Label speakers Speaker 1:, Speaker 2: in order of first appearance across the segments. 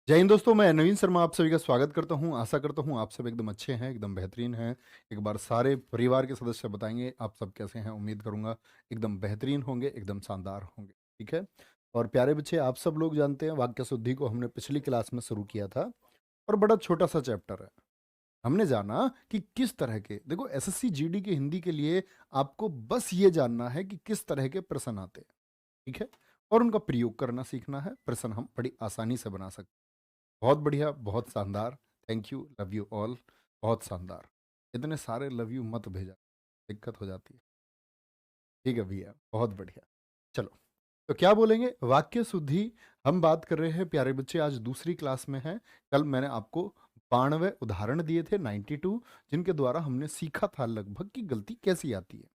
Speaker 1: जय हिंद दोस्तों, मैं नवीन शर्मा आप सभी का स्वागत करता हूं। आशा करता हूं आप सब एकदम अच्छे हैं, एकदम बेहतरीन हैं। एक बार सारे परिवार के सदस्य बताएंगे आप सब कैसे हैं। उम्मीद करूंगा एकदम बेहतरीन होंगे, एकदम शानदार होंगे। ठीक है। और प्यारे बच्चे, आप सब लोग जानते हैं वाक्य शुद्धि को हमने पिछली क्लास में शुरू किया था और बड़ा छोटा सा चैप्टर है। हमने जाना कि किस तरह के, देखो एसएससी जीडी के हिंदी के लिए आपको बस ये जानना है कि किस तरह के प्रश्न आते हैं। ठीक है। और उनका प्रयोग करना सीखना है। प्रश्न हम बड़ी आसानी से बना सकते हैं। बहुत बढ़िया, बहुत शानदार। Thank you, love you all. बहुत शानदार। इतने सारे लव यू मत भेजा, दिक्कत हो जाती है। ठीक है भैया, बहुत बढ़िया। चलो, तो क्या बोलेंगे वाक्य शुद्धि। हम बात कर रहे हैं प्यारे बच्चे, आज दूसरी क्लास में है। कल मैंने आपको 92 उदाहरण दिए थे, 92, जिनके द्वारा हमने सीखा था लगभग कि गलती कैसी आती है।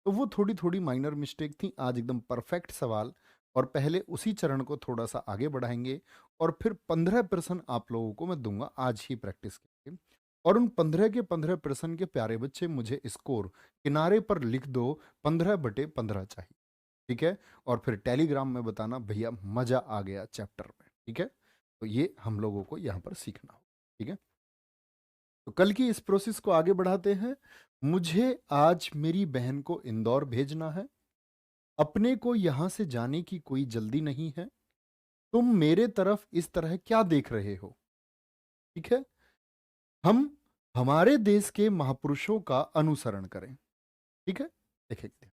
Speaker 1: तो वो थोड़ी थोड़ी माइनर मिस्टेक थी। आज एकदम परफेक्ट सवाल, और पहले उसी चरण को थोड़ा सा आगे बढ़ाएंगे। और फिर 15 प्रश्न आप लोगों को मैं दूंगा आज ही प्रैक्टिस के लिए। और उन 15 के 15 प्रश्न के प्यारे बच्चे मुझे स्कोर किनारे पर लिख दो। 15/15 चाहिए। ठीक है। और फिर टेलीग्राम में बताना भैया मजा आ गया चैप्टर में। ठीक है। तो ये हम लोगों को यहाँ पर सीखना हो। ठीक है। तो कल की इस प्रोसेस को आगे बढ़ाते हैं। मुझे आज मेरी बहन को इंदौर भेजना है। अपने को यहां से जाने की कोई जल्दी नहीं है। तुम मेरे तरफ इस तरह क्या देख रहे हो। ठीक है। हम हमारे देश के महापुरुषों का अनुसरण करें। ठीक है। देखिए,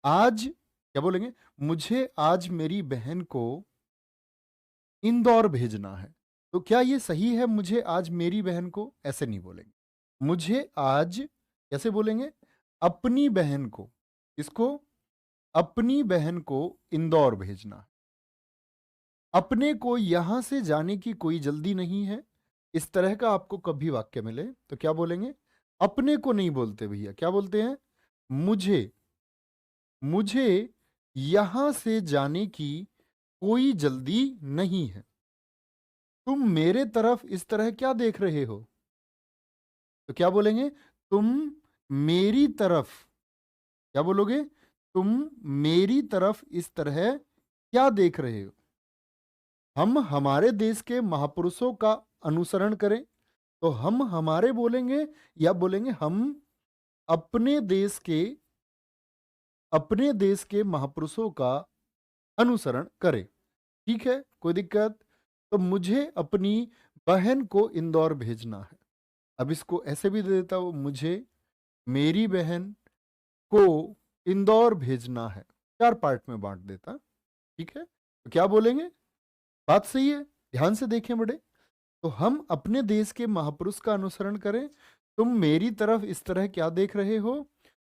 Speaker 1: आज क्या बोलेंगे, मुझे आज मेरी बहन को इंदौर भेजना है। तो क्या ये सही है, मुझे आज मेरी बहन को? ऐसे नहीं बोलेंगे। मुझे आज कैसे बोलेंगे? अपनी बहन को। इसको अपनी बहन को इंदौर भेजना है। अपने को यहां से जाने की कोई जल्दी नहीं है। इस तरह का आपको कभी वाक्य मिले तो क्या बोलेंगे? अपने को नहीं बोलते भैया, क्या बोलते हैं? मुझे। मुझे यहां से जाने की कोई जल्दी नहीं है। तुम मेरे तरफ इस तरह क्या देख रहे हो? तो क्या बोलेंगे? तुम मेरी तरफ, क्या बोलोगे? तुम मेरी तरफ इस तरह क्या देख रहे हो? हम हमारे देश के महापुरुषों का अनुसरण करें, तो हम हमारे बोलेंगे या बोलेंगे हम अपने देश के, अपने देश के महापुरुषों का अनुसरण करें। ठीक है, कोई दिक्कत? तो मुझे अपनी बहन को इंदौर भेजना है। अब इसको ऐसे भी दे देता हूं, मुझे मेरी बहन को इंदौर भेजना है। 4 पार्ट में बांट देता। ठीक है। तो क्या बोलेंगे? बात सही है, ध्यान से देखें बड़े। तो हम अपने देश के महापुरुष का अनुसरण करें। तुम मेरी तरफ इस तरह क्या देख रहे हो?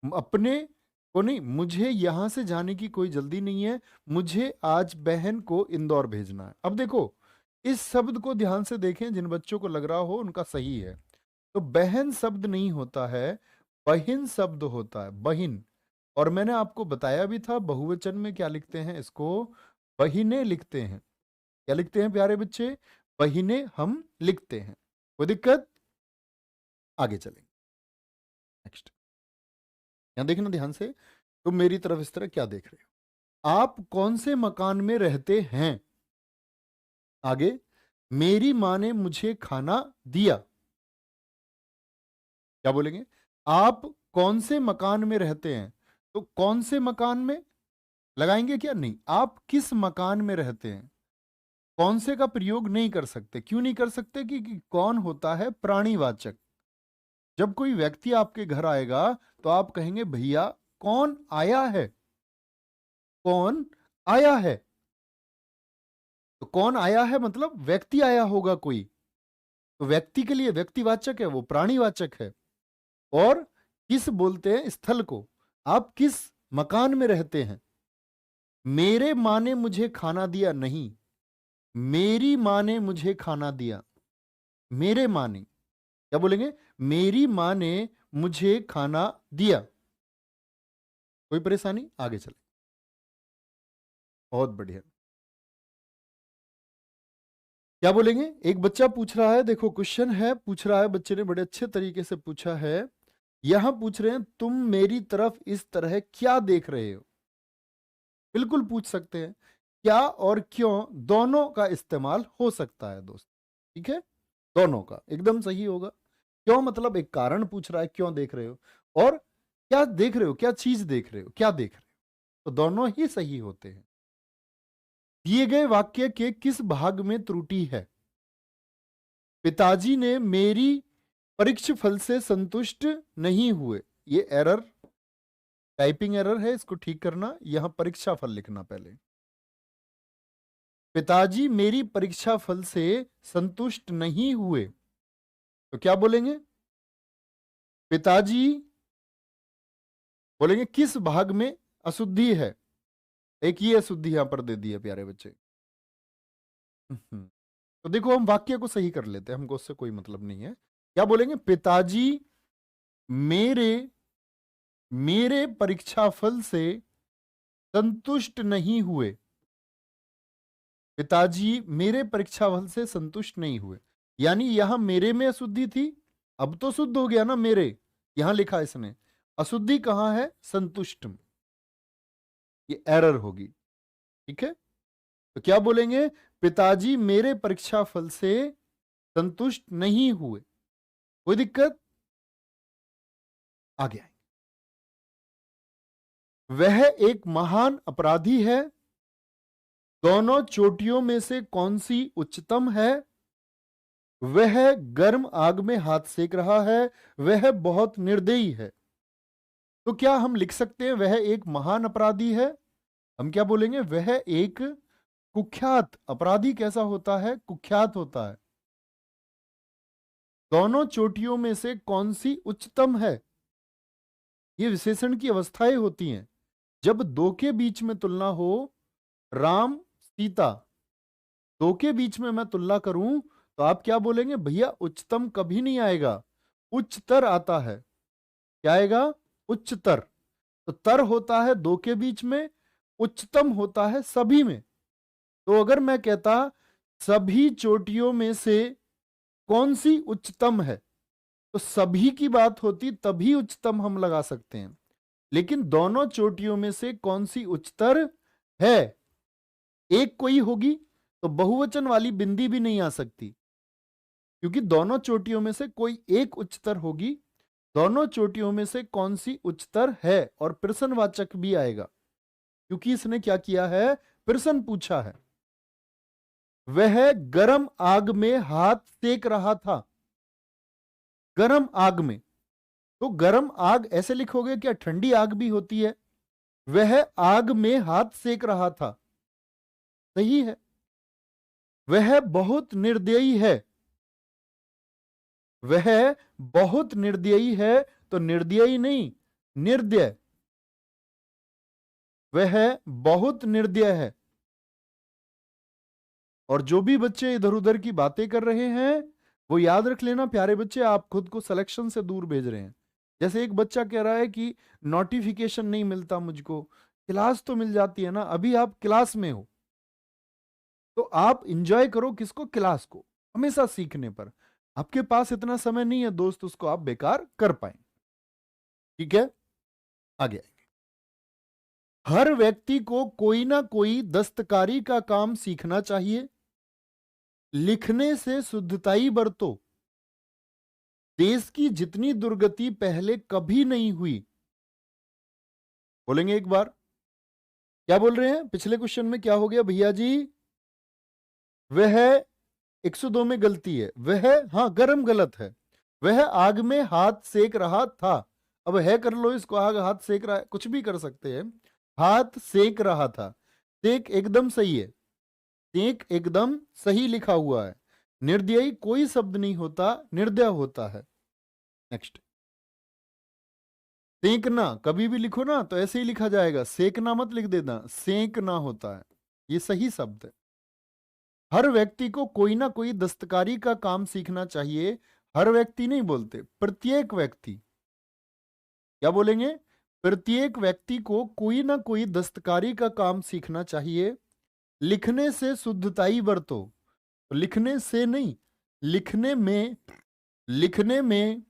Speaker 1: अपने को नहीं, मुझे यहां से जाने की कोई जल्दी नहीं है। मुझे आज बहन को इंदौर भेजना है। अब देखो, इस शब्द को ध्यान से देखें। जिन बच्चों को लग रहा हो उनका सही है। तो बहन शब्द नहीं होता है, बहिन शब्द होता है, बहिन। और मैंने आपको बताया भी था बहुवचन में क्या लिखते हैं, इसको बहिने लिखते हैं। क्या लिखते हैं प्यारे बच्चे? बहिने हम लिखते हैं। कोई दिक्कत? आगे चलेंगे। नेक्स्ट, यहां देखना ध्यान से। तुम मेरी तरफ इस तरह क्या देख रहे हो? आप कौन से मकान में रहते हैं? आगे, मेरी मां ने मुझे खाना दिया। क्या बोलेंगे? आप कौन से मकान में रहते हैं? तो कौन से मकान में लगाएंगे क्या? नहीं, आप किस मकान में रहते हैं। कौन से का प्रयोग नहीं कर सकते। क्यों नहीं कर सकते? कि कौन होता है प्राणीवाचक। जब कोई व्यक्ति आपके घर आएगा तो आप कहेंगे भैया कौन आया है। कौन आया है। तो कौन आया है मतलब व्यक्ति आया होगा कोई। तो व्यक्ति के लिए व्यक्तिवाचक है, वो प्राणीवाचक है। और किस बोलते हैं? स्थल को। आप किस मकान में रहते हैं? मेरे मां ने मुझे खाना दिया, नहीं, मेरी मां ने मुझे खाना दिया। मेरे मां ने, क्या बोलेंगे? मेरी मां ने मुझे खाना दिया। कोई परेशानी? आगे चले। बहुत बढ़िया। क्या बोलेंगे? एक बच्चा पूछ रहा है, देखो क्वेश्चन है, पूछ रहा है बच्चे ने, बड़े अच्छे तरीके से पूछा है। यहां पूछ रहे हैं तुम मेरी तरफ इस तरह क्या देख रहे हो। बिल्कुल पूछ सकते हैं। क्या और क्यों दोनों का इस्तेमाल हो सकता है दोस्त। ठीक है, दोनों का एकदम सही होगा। क्यों मतलब एक कारण पूछ रहा है, क्यों देख रहे हो, और क्या देख रहे हो, क्या चीज देख रहे हो, क्या देख रहे हो, तो दोनों ही सही होते हैं। दिए गए वाक्य के किस भाग में त्रुटि है। पिताजी ने मेरी परीक्षा फल से संतुष्ट नहीं हुए। ये एरर, टाइपिंग एरर है, इसको ठीक करना। यहां परीक्षा फल लिखना पहले। पिताजी मेरी परीक्षा फल से संतुष्ट नहीं हुए, तो क्या बोलेंगे। पिताजी बोलेंगे किस भाग में अशुद्धि है। एक ही अशुद्धि यहां पर दे दी है प्यारे बच्चे। तो देखो हम वाक्य को सही कर लेते हैं, हमको उससे कोई मतलब नहीं है। क्या बोलेंगे, पिताजी मेरे मेरे परीक्षा फल से संतुष्ट नहीं हुए। पिताजी मेरे परीक्षा फल से संतुष्ट नहीं हुए, यानी यहां मेरे में अशुद्धि थी, अब तो शुद्ध हो गया ना मेरे, यहां लिखा इसने। अशुद्धि कहां है, संतुष्ट में, ये एरर होगी। ठीक है, तो क्या बोलेंगे, पिताजी मेरे परीक्षा फल से संतुष्ट नहीं हुए। कोई दिक्कत, आगे आएंगे। वह एक महान अपराधी है। दोनों चोटियों में से कौन सी उच्चतम है। वह गर्म आग में हाथ सेक रहा है। वह बहुत निर्दयी है। तो क्या हम लिख सकते हैं वह एक महान अपराधी है। हम क्या बोलेंगे, वह एक कुख्यात अपराधी। कैसा होता है, कुख्यात होता है। दोनों चोटियों में से कौन सी उच्चतम है। ये विशेषण की अवस्थाएं होती हैं। जब दो के बीच में तुलना हो, राम सीता, दो के बीच में मैं तुलना करूं, तो आप क्या बोलेंगे, भैया उच्चतम कभी नहीं आएगा, उच्चतर आता है। क्या आएगा, उच्चतर। तो तर होता है दो के बीच में, उच्चतम होता है सभी में। तो अगर मैं कहता सभी चोटियों में से कौन सी उच्चतम है, तो सभी की बात होती तभी उच्चतम हम लगा सकते हैं। लेकिन दोनों चोटियों में से कौन सी उच्चतर है, एक कोई होगी, तो बहुवचन वाली बिंदी भी नहीं आ सकती, क्योंकि दोनों चोटियों में से कोई एक उच्चतर होगी। दोनों चोटियों में से कौन सी उच्चतर है, और प्रश्नवाचक भी आएगा, क्योंकि इसने क्या किया है, प्रश्न पूछा है। वह गरम आग में हाथ सेक रहा था। गरम आग में, तो गरम आग ऐसे लिखोगे क्या, ठंडी आग भी होती है। वह आग में हाथ सेक रहा था, सही है। वह बहुत निर्दयी है। वह बहुत निर्दयी है, तो निर्दयी नहीं, निर्दय। वह बहुत निर्दय है। और जो भी बच्चे इधर उधर की बातें कर रहे हैं, वो याद रख लेना प्यारे बच्चे, आप खुद को सिलेक्शन से दूर भेज रहे हैं। जैसे एक बच्चा कह रहा है कि नोटिफिकेशन नहीं मिलता मुझको, क्लास तो मिल जाती है ना, अभी आप क्लास में हो, तो आप इंजॉय करो किसको, क्लास को। हमेशा सीखने पर, आपके पास इतना समय नहीं है दोस्त उसको आप बेकार कर पाए। ठीक है, आगे। हर व्यक्ति को कोई ना कोई दस्तकारी का काम सीखना चाहिए। लिखने से शुद्धताई बरतो। देश की जितनी दुर्गति पहले कभी नहीं हुई। बोलेंगे एक बार, क्या बोल रहे हैं, पिछले क्वेश्चन में क्या हो गया भैया जी, वह 102 में गलती है, वह, हाँ गरम गलत है। वह आग में हाथ सेक रहा था। अब है कर लो इसको, आग हाथ सेक रहा है, कुछ भी कर सकते हैं। हाथ सेक रहा था, सेक एकदम सही है, सेक एकदम सही लिखा हुआ है। निर्दयी कोई शब्द नहीं होता, निर्दय होता है। नेक्स्ट, सेंकना कभी भी लिखो ना तो ऐसे ही लिखा जाएगा, सेकना मत लिख देना, सेंकना होता है, ये सही शब्द है। हर व्यक्ति को कोई ना कोई दस्तकारी का काम सीखना चाहिए। हर व्यक्ति नहीं बोलते, प्रत्येक व्यक्ति। क्या बोलेंगे, प्रत्येक व्यक्ति को कोई ना कोई दस्तकारी का काम सीखना चाहिए। लिखने से शुद्धताई बरतो, लिखने से नहीं, लिखने में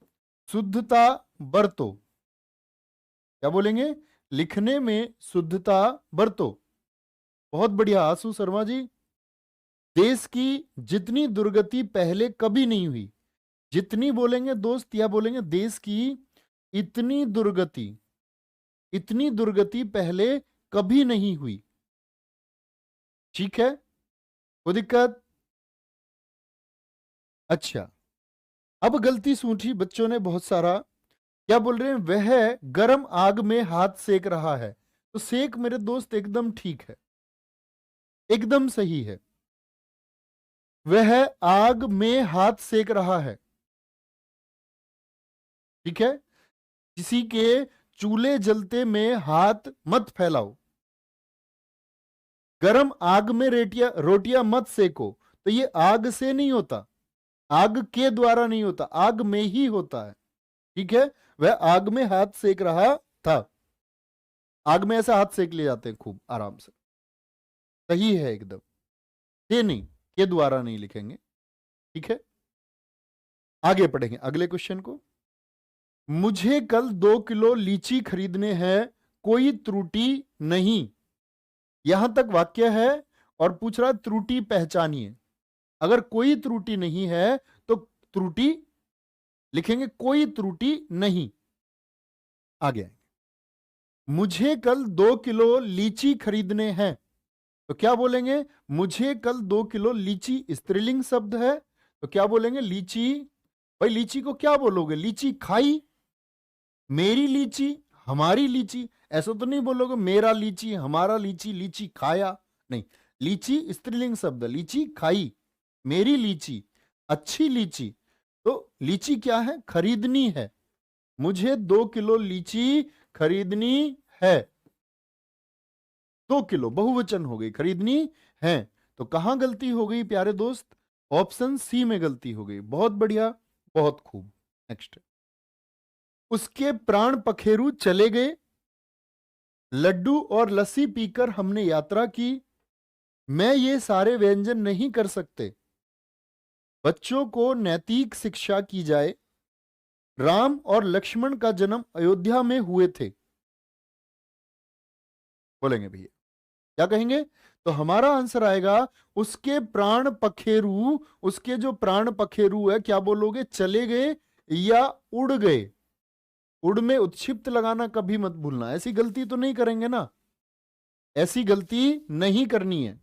Speaker 1: शुद्धता बरतो। क्या बोलेंगे, लिखने में शुद्धता बरतो। बहुत बढ़िया आशु शर्मा जी। देश की जितनी दुर्गति पहले कभी नहीं हुई, जितनी बोलेंगे दोस्त या बोलेंगे देश की इतनी दुर्गति, इतनी दुर्गति पहले कभी नहीं हुई। ठीक है, कोई दिक्कत? अच्छा, अब गलती सूझी बच्चों ने बहुत सारा। क्या बोल रहे हैं? वह गर्म आग में हाथ सेक रहा है। तो सेक मेरे दोस्त एकदम ठीक है, एकदम सही है। वह आग में हाथ सेक रहा है। ठीक है, किसी के चूल्हे जलते में हाथ मत फैलाओ, गरम आग में रोटियां मत सेको। तो ये आग से नहीं होता, आग के द्वारा नहीं होता, आग में ही होता है। ठीक है, वह आग में हाथ सेक रहा था। आग में ऐसा हाथ सेक ले जाते हैं खूब आराम से। सही है एकदम, के नहीं, के द्वारा नहीं लिखेंगे। ठीक है, आगे पढ़ेंगे अगले क्वेश्चन को। मुझे कल 2 किलो लीची खरीदने हैं, कोई त्रुटि नहीं। यहां तक वाक्य है और पूछ रहा त्रुटि पहचानिए। अगर कोई त्रुटि नहीं है तो त्रुटि लिखेंगे, कोई त्रुटि नहीं। आगे आएंगे। मुझे कल 2 किलो लीची खरीदने हैं, तो क्या बोलेंगे? मुझे कल 2 किलो लीची स्त्रीलिंग शब्द है, तो क्या बोलेंगे? लीची। भाई लीची को क्या बोलोगे? लीची खाई, मेरी लीची, हमारी लीची। ऐसा तो नहीं बोलोगे मेरा लीची, हमारा लीची, लीची खाया। नहीं, लीची स्त्रीलिंग शब्द, लीची खाई, मेरी लीची, अच्छी लीची। तो लीची क्या है? खरीदनी है। मुझे 2 किलो लीची खरीदनी है। 2 किलो बहुवचन हो गई, खरीदनी है। तो कहां गलती हो गई प्यारे दोस्त? ऑप्शन सी में गलती हो गई। बहुत बढ़िया, बहुत खूब। नेक्स्ट, उसके प्राण पखेरु चले गए, लड्डू और लस्सी पीकर हमने यात्रा की। मैं ये सारे व्यंजन नहीं कर सकते। बच्चों को नैतिक शिक्षा की जाए। राम और लक्ष्मण का जन्म अयोध्या में हुए थे। बोलेंगे भैया, क्या कहेंगे? तो हमारा आंसर आएगा उसके प्राण पखेरु। उसके जो प्राण पखेरु है, क्या बोलोगे? चले गए या उड़ गए? उड़ में उत्क्षिप्त लगाना कभी मत भूलना। ऐसी गलती तो नहीं करेंगे ना, ऐसी गलती नहीं करनी है।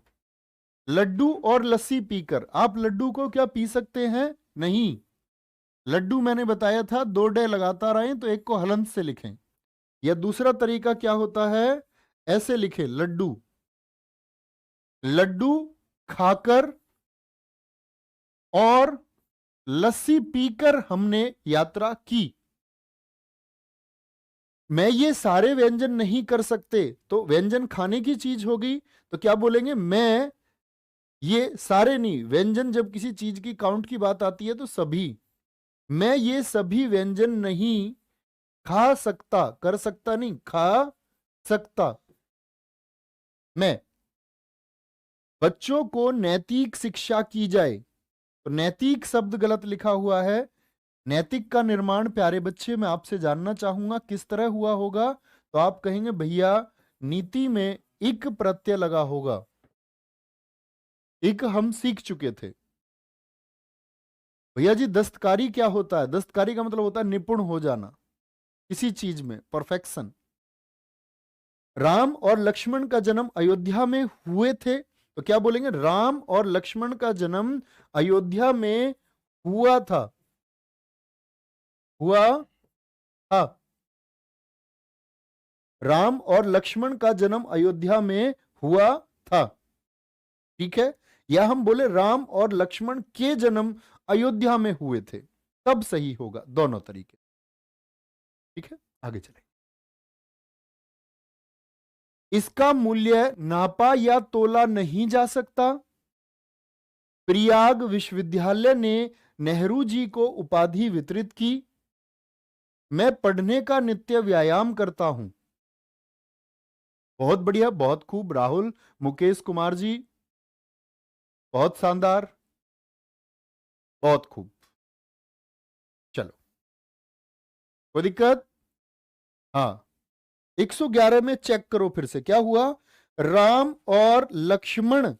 Speaker 1: लड्डू और लस्सी पीकर, आप लड्डू को क्या पी सकते हैं? नहीं। लड्डू मैंने बताया था 2 डे लगातार आए तो एक को हलंत से लिखें, या दूसरा तरीका क्या होता है? ऐसे लिखे, लड्डू, लड्डू खाकर और लस्सी पीकर हमने यात्रा की। मैं ये सारे व्यंजन नहीं कर सकते, तो व्यंजन खाने की चीज होगी, तो क्या बोलेंगे? मैं ये सारे नहीं, व्यंजन जब किसी चीज की काउंट की बात आती है तो सभी। मैं ये सभी व्यंजन नहीं खा सकता, कर सकता नहीं, खा सकता। मैं, बच्चों को नैतिक शिक्षा की जाए, तो नैतिक शब्द गलत लिखा हुआ है। नैतिक का निर्माण प्यारे बच्चे मैं आपसे जानना चाहूंगा किस तरह हुआ होगा। तो आप कहेंगे भैया नीति में इक प्रत्यय लगा होगा। इक हम सीख चुके थे। भैया जी दस्तकारी क्या होता है? दस्तकारी का मतलब होता है निपुण हो जाना किसी चीज में, परफेक्शन। राम और लक्ष्मण का जन्म अयोध्या में हुए थे, तो क्या बोलेंगे? राम और लक्ष्मण का जन्म अयोध्या में हुआ था। हुआ था। राम और लक्ष्मण का जन्म अयोध्या में हुआ था। ठीक है, या हम बोले राम और लक्ष्मण के जन्म अयोध्या में हुए थे, तब सही होगा। दोनों तरीके। ठीक है, आगे चले। इसका मूल्य नापा या तोला नहीं जा सकता। प्रयाग विश्वविद्यालय ने नेहरू जी को उपाधि वितरित की। मैं पढ़ने का नित्य व्यायाम करता हूं। बहुत बढ़िया, बहुत खूब। राहुल मुकेश कुमार जी, बहुत शानदार, बहुत खूब। चलो, कोई दिक्कत? हाँ, 111 में चेक करो फिर से क्या हुआ। राम और लक्ष्मण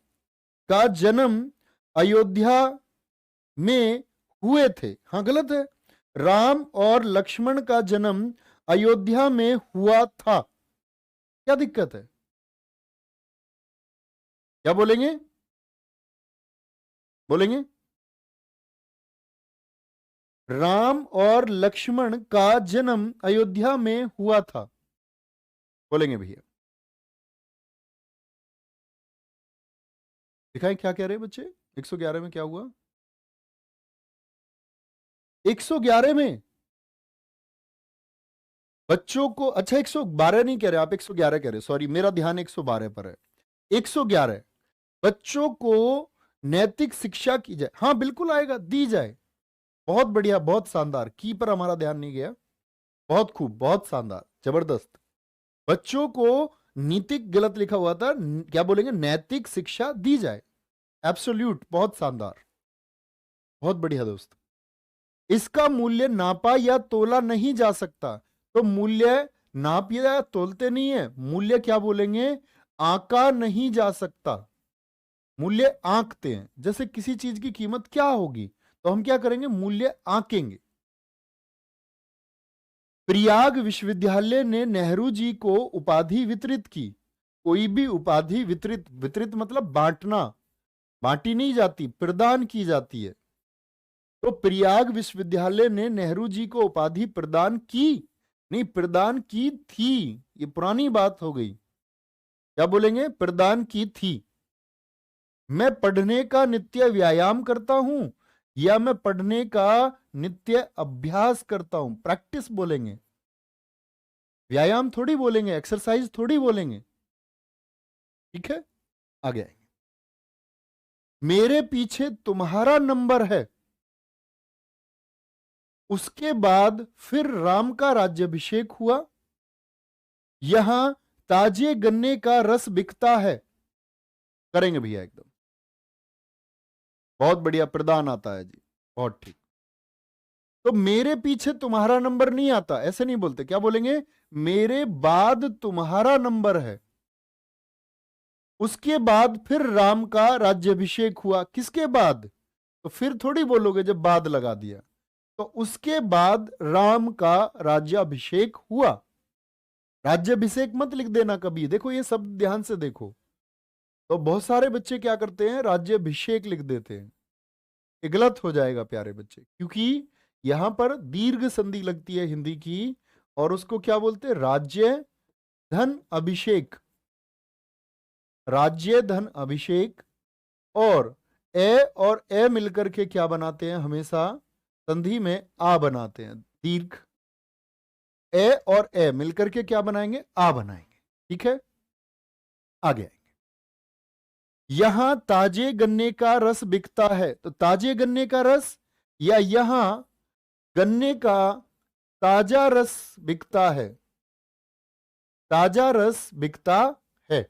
Speaker 1: का जन्म अयोध्या में हुए थे। हाँ, गलत है। राम और लक्ष्मण का जन्म अयोध्या में हुआ था। क्या दिक्कत है? क्या बोलेंगे? बोलेंगे राम और लक्ष्मण का जन्म अयोध्या में हुआ था। बोलेंगे भैया? दिखाएं क्या कह रहे हैं बच्चे। 111 में क्या हुआ? 111 में बच्चों को, अच्छा 112 नहीं कह रहे आप, 111 कह रहे, सॉरी मेरा ध्यान 112 पर है। 111 बच्चों को नैतिक शिक्षा की जाए। हाँ बिल्कुल आएगा, दी जाए। बहुत बढ़िया, बहुत शानदार। की पर हमारा ध्यान नहीं गया। बहुत खूब, बहुत शानदार, जबरदस्त। बच्चों को नीतिक गलत लिखा हुआ था, क्या बोलेंगे? नैतिक शिक्षा दी जाए। एब्सोल्यूट, बहुत शानदार, बहुत बढ़िया दोस्त। इसका मूल्य नापा या तोला नहीं जा सकता। तो मूल्य नाप या तोलते नहीं है, मूल्य क्या बोलेंगे? आंका नहीं जा सकता। मूल्य आंकते हैं। जैसे किसी चीज की कीमत क्या होगी, तो हम क्या करेंगे? मूल्य आंकेंगे। प्रयाग विश्वविद्यालय ने नेहरू जी को उपाधि वितरित की। कोई भी उपाधि वितरित, वितरित मतलब बांटना, बांटी नहीं जाती, प्रदान की जाती है। तो प्रयाग विश्वविद्यालय ने नेहरू जी को उपाधि प्रदान की, नहीं प्रदान की थी। ये पुरानी बात हो गई। क्या बोलेंगे? प्रदान की थी। मैं पढ़ने का नित्य व्यायाम करता हूं, या मैं पढ़ने का नित्य अभ्यास करता हूं। प्रैक्टिस बोलेंगे, व्यायाम थोड़ी बोलेंगे, एक्सरसाइज थोड़ी बोलेंगे। ठीक है, आगे आएंगे। मेरे पीछे तुम्हारा नंबर है। उसके बाद फिर राम का राज्याभिषेक हुआ। यहां ताजे गन्ने का रस बिकता है। करेंगे भैया एकदम, बहुत बढ़िया। प्रदान आता है जी, बहुत ठीक। तो मेरे पीछे तुम्हारा नंबर नहीं आता, ऐसे नहीं बोलते। क्या बोलेंगे? मेरे बाद तुम्हारा नंबर है। उसके बाद फिर राम का राज्याभिषेक हुआ। किसके बाद? तो फिर थोड़ी बोलोगे जब बाद लगा दिया। तो उसके बाद राम का राज्याभिषेक हुआ। राज्याभिषेक मत लिख देना कभी, देखो ये सब ध्यान से देखो। तो बहुत सारे बच्चे क्या करते हैं? राज्याभिषेक लिख देते हैं। ये गलत हो जाएगा प्यारे बच्चे, क्योंकि यहां पर दीर्घ संधि लगती है हिंदी की, और उसको क्या बोलते हैं? राज्य धन अभिषेक। राज्य धन अभिषेक। और ए मिलकर के क्या बनाते हैं? हमेशा संधि में आ बनाते हैं। दीर्घ ए और ए मिलकर के क्या बनाएंगे? आ बनाएंगे। ठीक है, आगे आएंगे। यहां ताजे गन्ने का रस बिकता है। तो ताजे गन्ने का रस, या यहां गन्ने का ताजा रस बिकता है। ताजा रस बिकता है।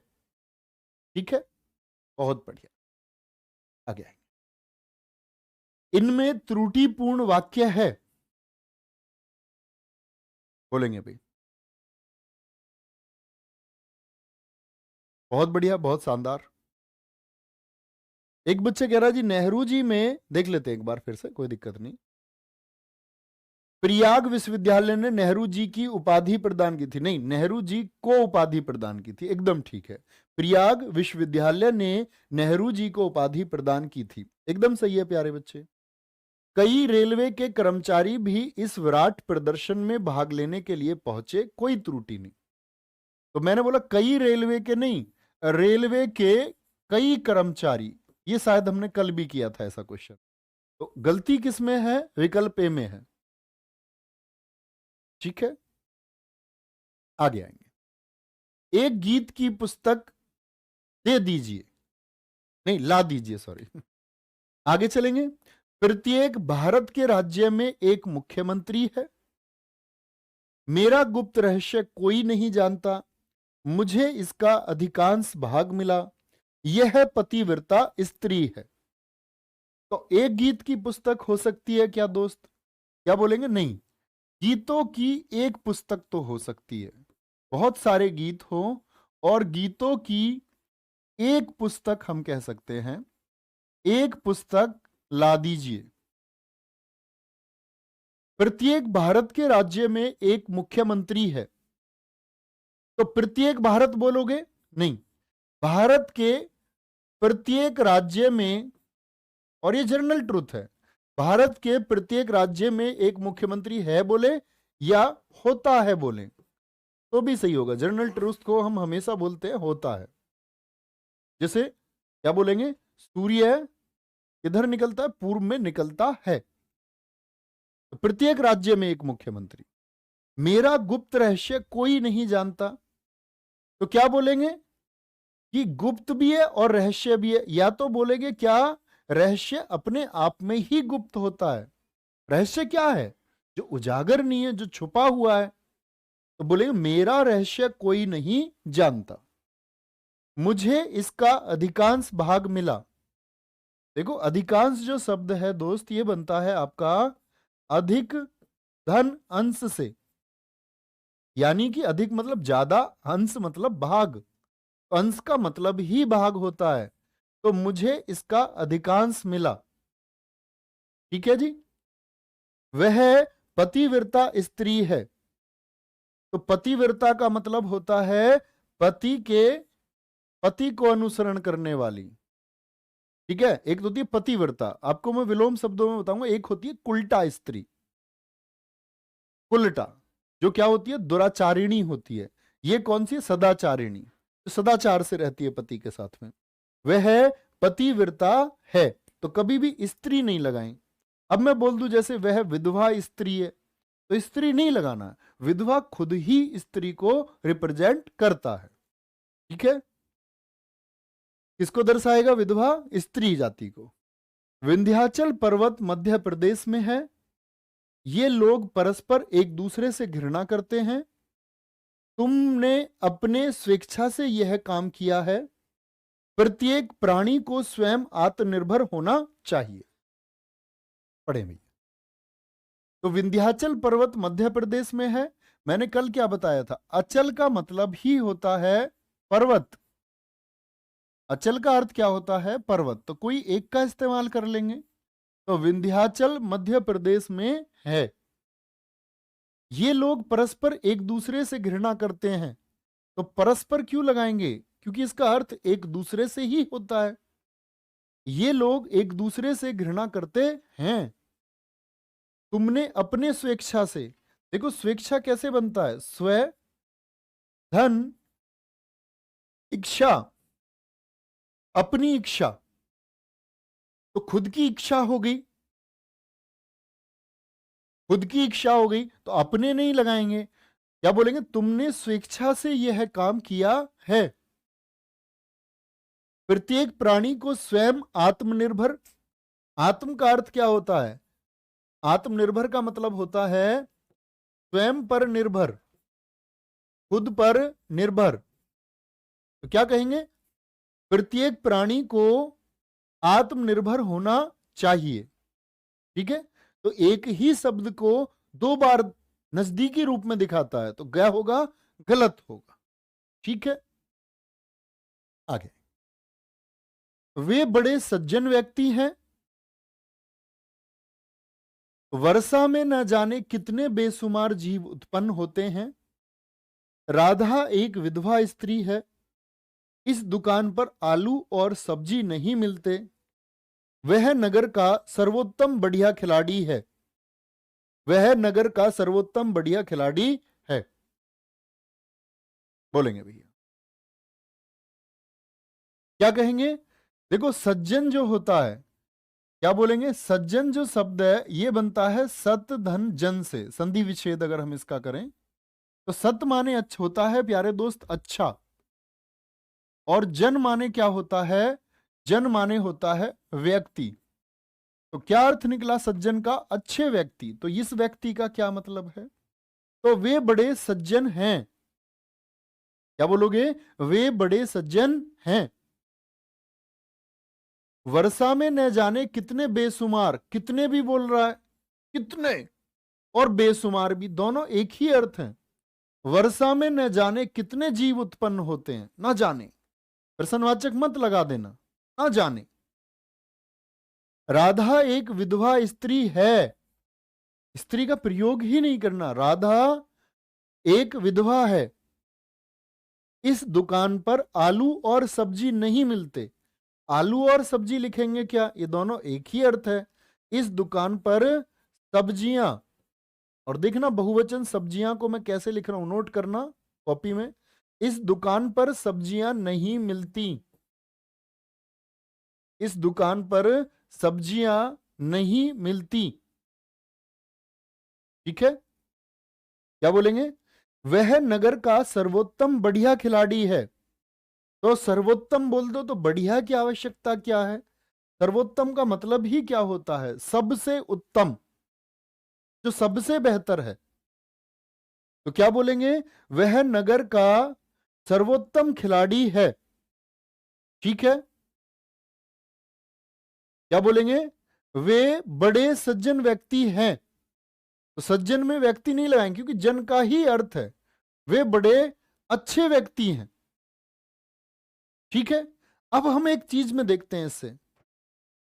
Speaker 1: ठीक है, बहुत बढ़िया, आगे आएंगे। इनमें त्रुटिपूर्ण वाक्य है। बोलेंगे भाई? बहुत बढ़िया, बहुत शानदार। एक बच्चे कह रहा है जी नेहरू जी में, देख लेते हैं एक बार फिर से, कोई दिक्कत नहीं। प्रयाग विश्वविद्यालय ने नेहरू जी की उपाधि प्रदान की थी। नहीं, नेहरू जी को उपाधि प्रदान की थी, एकदम ठीक है। प्रयाग विश्वविद्यालय ने नेहरू जी को उपाधि प्रदान की थी, एकदम सही है प्यारे बच्चे। कई रेलवे के कर्मचारी भी इस विराट प्रदर्शन में भाग लेने के लिए पहुंचे, कोई त्रुटि नहीं। तो मैंने बोला कई रेलवे के नहीं, रेलवे के कई कर्मचारी। ये शायद हमने कल भी किया था ऐसा क्वेश्चन। तो गलती किसमें है? विकल्प ए में है। ठीक है, आगे आएंगे। एक गीत की पुस्तक दे दीजिए, नहीं ला दीजिए, सॉरी। आगे चलेंगे। प्रत्येक भारत के राज्य में एक मुख्यमंत्री है। मेरा गुप्त रहस्य कोई नहीं जानता, मुझे इसका अधिकांश भाग मिला। यह पतिव्रता स्त्री है। तो एक गीत की पुस्तक हो सकती है क्या दोस्त? क्या बोलेंगे? नहीं, गीतों की एक पुस्तक तो हो सकती है, बहुत सारे गीत हो और गीतों की एक पुस्तक हम कह सकते हैं, एक पुस्तक ला दीजिए। प्रत्येक भारत के राज्य में एक मुख्यमंत्री है। तो प्रत्येक भारत बोलोगे? नहीं, भारत के प्रत्येक राज्य में, और ये जनरल ट्रुथ है, भारत के प्रत्येक राज्य में एक मुख्यमंत्री है बोले या होता है बोले तो भी सही होगा। जनरल ट्रुथ को हम हमेशा बोलते हैं होता है। जैसे क्या बोलेंगे? सूर्य किधर निकलता है? पूर्व में निकलता है। तो प्रत्येक राज्य में एक मुख्यमंत्री। मेरा गुप्त रहस्य कोई नहीं जानता, तो क्या बोलेंगे कि गुप्त भी है और रहस्य भी है। या तो बोलेंगे क्या रहस्य अपने आप में ही गुप्त होता है, रहस्य क्या है? जो उजागर नहीं है, जो छुपा हुआ है। तो बोलेंगे मेरा रहस्य कोई नहीं जानता, मुझे इसका अधिकांश भाग मिला। देखो अधिकांश जो शब्द है दोस्त, ये बनता है आपका अधिक धन अंश से, यानी कि अधिक मतलब ज्यादा, अंश मतलब भाग, अंश का मतलब ही भाग होता है। तो मुझे इसका अधिकांश मिला। ठीक है जी। वह पतिव्रता स्त्री है। तो पतिव्रता का मतलब होता है पति को अनुसरण करने वाली। ठीक है, एक तो होती है पतिव्रता, आपको मैं विलोम शब्दों में बताऊंगा। एक होती है कुल्टा स्त्री, कुल्टा जो क्या होती है? दुराचारिणी होती है। ये कौन सी? सदाचारिणी, जो सदाचार से रहती है पति के साथ में, वह पतिव्रता है। तो कभी भी स्त्री नहीं लगाएं। अब मैं बोल दूं जैसे वह विधवा स्त्री है, तो स्त्री नहीं लगाना है, विधवा खुद ही स्त्री को रिप्रेजेंट करता है। ठीक है, किसको दर्शाएगा? विधवा स्त्री जाति को। विंध्याचल पर्वत मध्य प्रदेश में है। ये लोग परस्पर एक दूसरे से घृणा करते हैं। तुमने अपने स्वेच्छा से यह काम किया है। प्रत्येक प्राणी को स्वयं आत्मनिर्भर होना चाहिए। पढ़े भैया। तो विंध्याचल पर्वत मध्य प्रदेश में है। मैंने कल क्या बताया था? अचल का मतलब ही होता है पर्वत। अचल का अर्थ क्या होता है? पर्वत। तो कोई एक का इस्तेमाल कर लेंगे। तो विंध्याचल मध्य प्रदेश में है। ये लोग परस्पर एक दूसरे से घृणा करते हैं। तो परस्पर क्यों लगाएंगे? क्योंकि इसका अर्थ एक दूसरे से ही होता है। ये लोग एक दूसरे से घृणा करते हैं। तुमने अपने स्वेच्छा से, देखो स्वेच्छा कैसे बनता है? स्व, धन, इच्छा, अपनी इच्छा। तो खुद की इच्छा हो गई, खुद की इच्छा हो गई, तो अपने नहीं लगाएंगे। क्या बोलेंगे? तुमने स्वेच्छा से यह काम किया है। प्रत्येक प्राणी को स्वयं आत्मनिर्भर। आत्म का अर्थ क्या होता है? आत्मनिर्भर का मतलब होता है स्वयं पर निर्भर, खुद पर निर्भर। तो क्या कहेंगे? प्रत्येक प्राणी को आत्मनिर्भर होना चाहिए। ठीक है, तो एक ही शब्द को दो बार नजदीकी रूप में दिखाता है, तो क्या होगा? गलत होगा। ठीक है, आगे। वे बड़े सज्जन व्यक्ति हैं। वर्षा में न जाने कितने बेशुमार जीव उत्पन्न होते हैं। राधा एक विधवा स्त्री है। इस दुकान पर आलू और सब्जी नहीं मिलते। वह नगर का सर्वोत्तम बढ़िया खिलाड़ी है। वह नगर का सर्वोत्तम बढ़िया खिलाड़ी है। बोलेंगे भैया, क्या कहेंगे? देखो सज्जन जो होता है, क्या बोलेंगे? सज्जन जो शब्द है ये बनता है सत धन जन से, संधि विच्छेद अगर हम इसका करें तो सत माने अच्छा होता है प्यारे दोस्त, अच्छा। और जन माने क्या होता है? जन माने होता है व्यक्ति। तो क्या अर्थ निकला सज्जन का? अच्छे व्यक्ति। तो इस व्यक्ति का क्या मतलब है? तो वे बड़े सज्जन हैं। क्या बोलोगे? वे बड़े सज्जन हैं। वर्षा में न जाने कितने बेशुमार, कितने भी बोल रहा है, कितने और बेशुमार भी, दोनों एक ही अर्थ हैं। वर्षा में न जाने कितने जीव उत्पन्न होते हैं, ना जाने, प्रश्नवाचक मत लगा देना, ना जाने। राधा एक विधवा स्त्री है, स्त्री का प्रयोग ही नहीं करना, राधा एक विधवा है। इस दुकान पर आलू और सब्जी नहीं मिलते। आलू और सब्जी लिखेंगे क्या, ये दोनों एक ही अर्थ है। इस दुकान पर सब्जियां, और देखना बहुवचन सब्जियां को मैं कैसे लिख रहा हूं, नोट करना कॉपी में। इस दुकान पर सब्जियां नहीं मिलती, इस दुकान पर सब्जियां नहीं मिलती। ठीक है, क्या बोलेंगे, वह नगर का सर्वोत्तम बढ़िया खिलाड़ी है। तो सर्वोत्तम बोल दो तो बढ़िया की आवश्यकता क्या है, सर्वोत्तम का मतलब ही क्या होता है, सबसे उत्तम, जो सबसे बेहतर है। तो क्या बोलेंगे, वह नगर का सर्वोत्तम खिलाड़ी है। ठीक है, क्या बोलेंगे, वे बड़े सज्जन व्यक्ति हैं। तो सज्जन में व्यक्ति नहीं लगाएंगे क्योंकि जन का ही अर्थ है, वे बड़े अच्छे व्यक्ति हैं। ठीक है, अब हम एक चीज में देखते हैं इससे,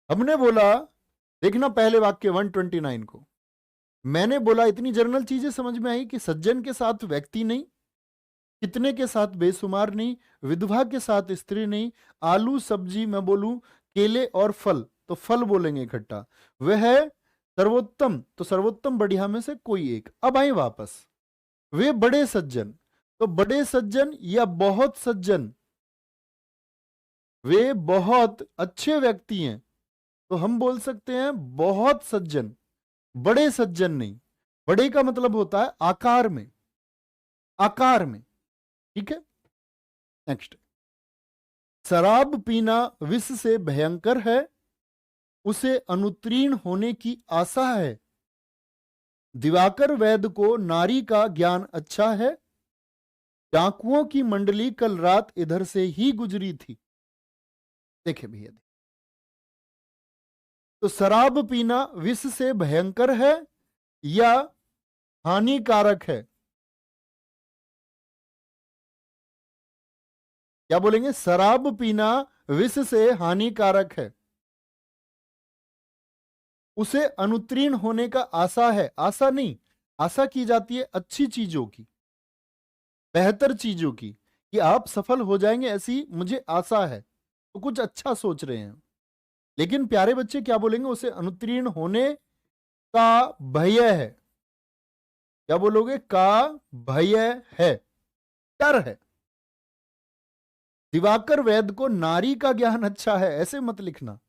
Speaker 1: हमने बोला, देखना पहले वाक्य 129 को, मैंने बोला इतनी जनरल चीजें समझ में आई कि सज्जन के साथ व्यक्ति नहीं, कितने के साथ बेशुमार नहीं, विधवा के साथ स्त्री नहीं, आलू सब्जी मैं बोलूं केले और फल, तो फल बोलेंगे इकट्ठा, वह है सर्वोत्तम, तो सर्वोत्तम बढ़िया में से कोई एक। अब आए वापस, वे बड़े सज्जन, तो बड़े सज्जन या बहुत सज्जन, वे बहुत अच्छे व्यक्ति हैं, तो हम बोल सकते हैं बहुत सज्जन, बड़े सज्जन नहीं। बड़े का मतलब होता है आकार में, आकार में। ठीक है, नेक्स्ट, शराब पीना विष से भयंकर है, उसे अनुत्तीर्ण होने की आशा है। दिवाकर वैद्य को नारी का ज्ञान अच्छा है, डाकुओं की मंडली कल रात इधर से ही गुजरी थी। देखे भैया, तो शराब पीना विष से भयंकर है या हानिकारक है, क्या बोलेंगे, शराब पीना विष से हानिकारक है, उसे अनुत्तीर्ण होने का आशा है, आशा नहीं, आशा की जाती है अच्छी चीजों की, बेहतर चीजों की, कि आप सफल हो जाएंगे ऐसी मुझे आशा है, तो कुछ अच्छा सोच रहे हैं। लेकिन प्यारे बच्चे क्या बोलेंगे, उसे अनुत्तीर्ण होने का भय है, क्या बोलोगे, का भय है, डर है। दिवाकर वैद्य को नारी का ज्ञान अच्छा है, ऐसे मत लिखना,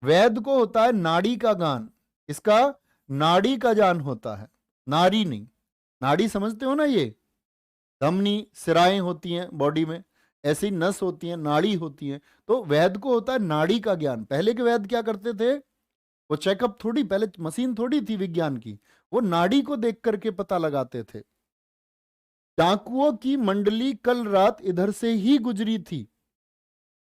Speaker 1: वैद्य को होता है नाड़ी का ज्ञान, इसका नाड़ी का ज्ञान होता है, नारी नहीं। नाड़ी समझते हो ना, ये धमनी सिराएं होती हैं बॉडी में, ऐसी नस होती हैं, नाड़ी होती हैं, तो वैद्य को होता है नाड़ी का ज्ञान। पहले के वैद्य क्या करते थे, वो चेकअप थोड़ी, पहले मशीन थोड़ी थी विज्ञान की, वो नाड़ी को देख करके पता लगाते थे। डाकुओं की मंडली कल रात इधर से ही गुजरी थी,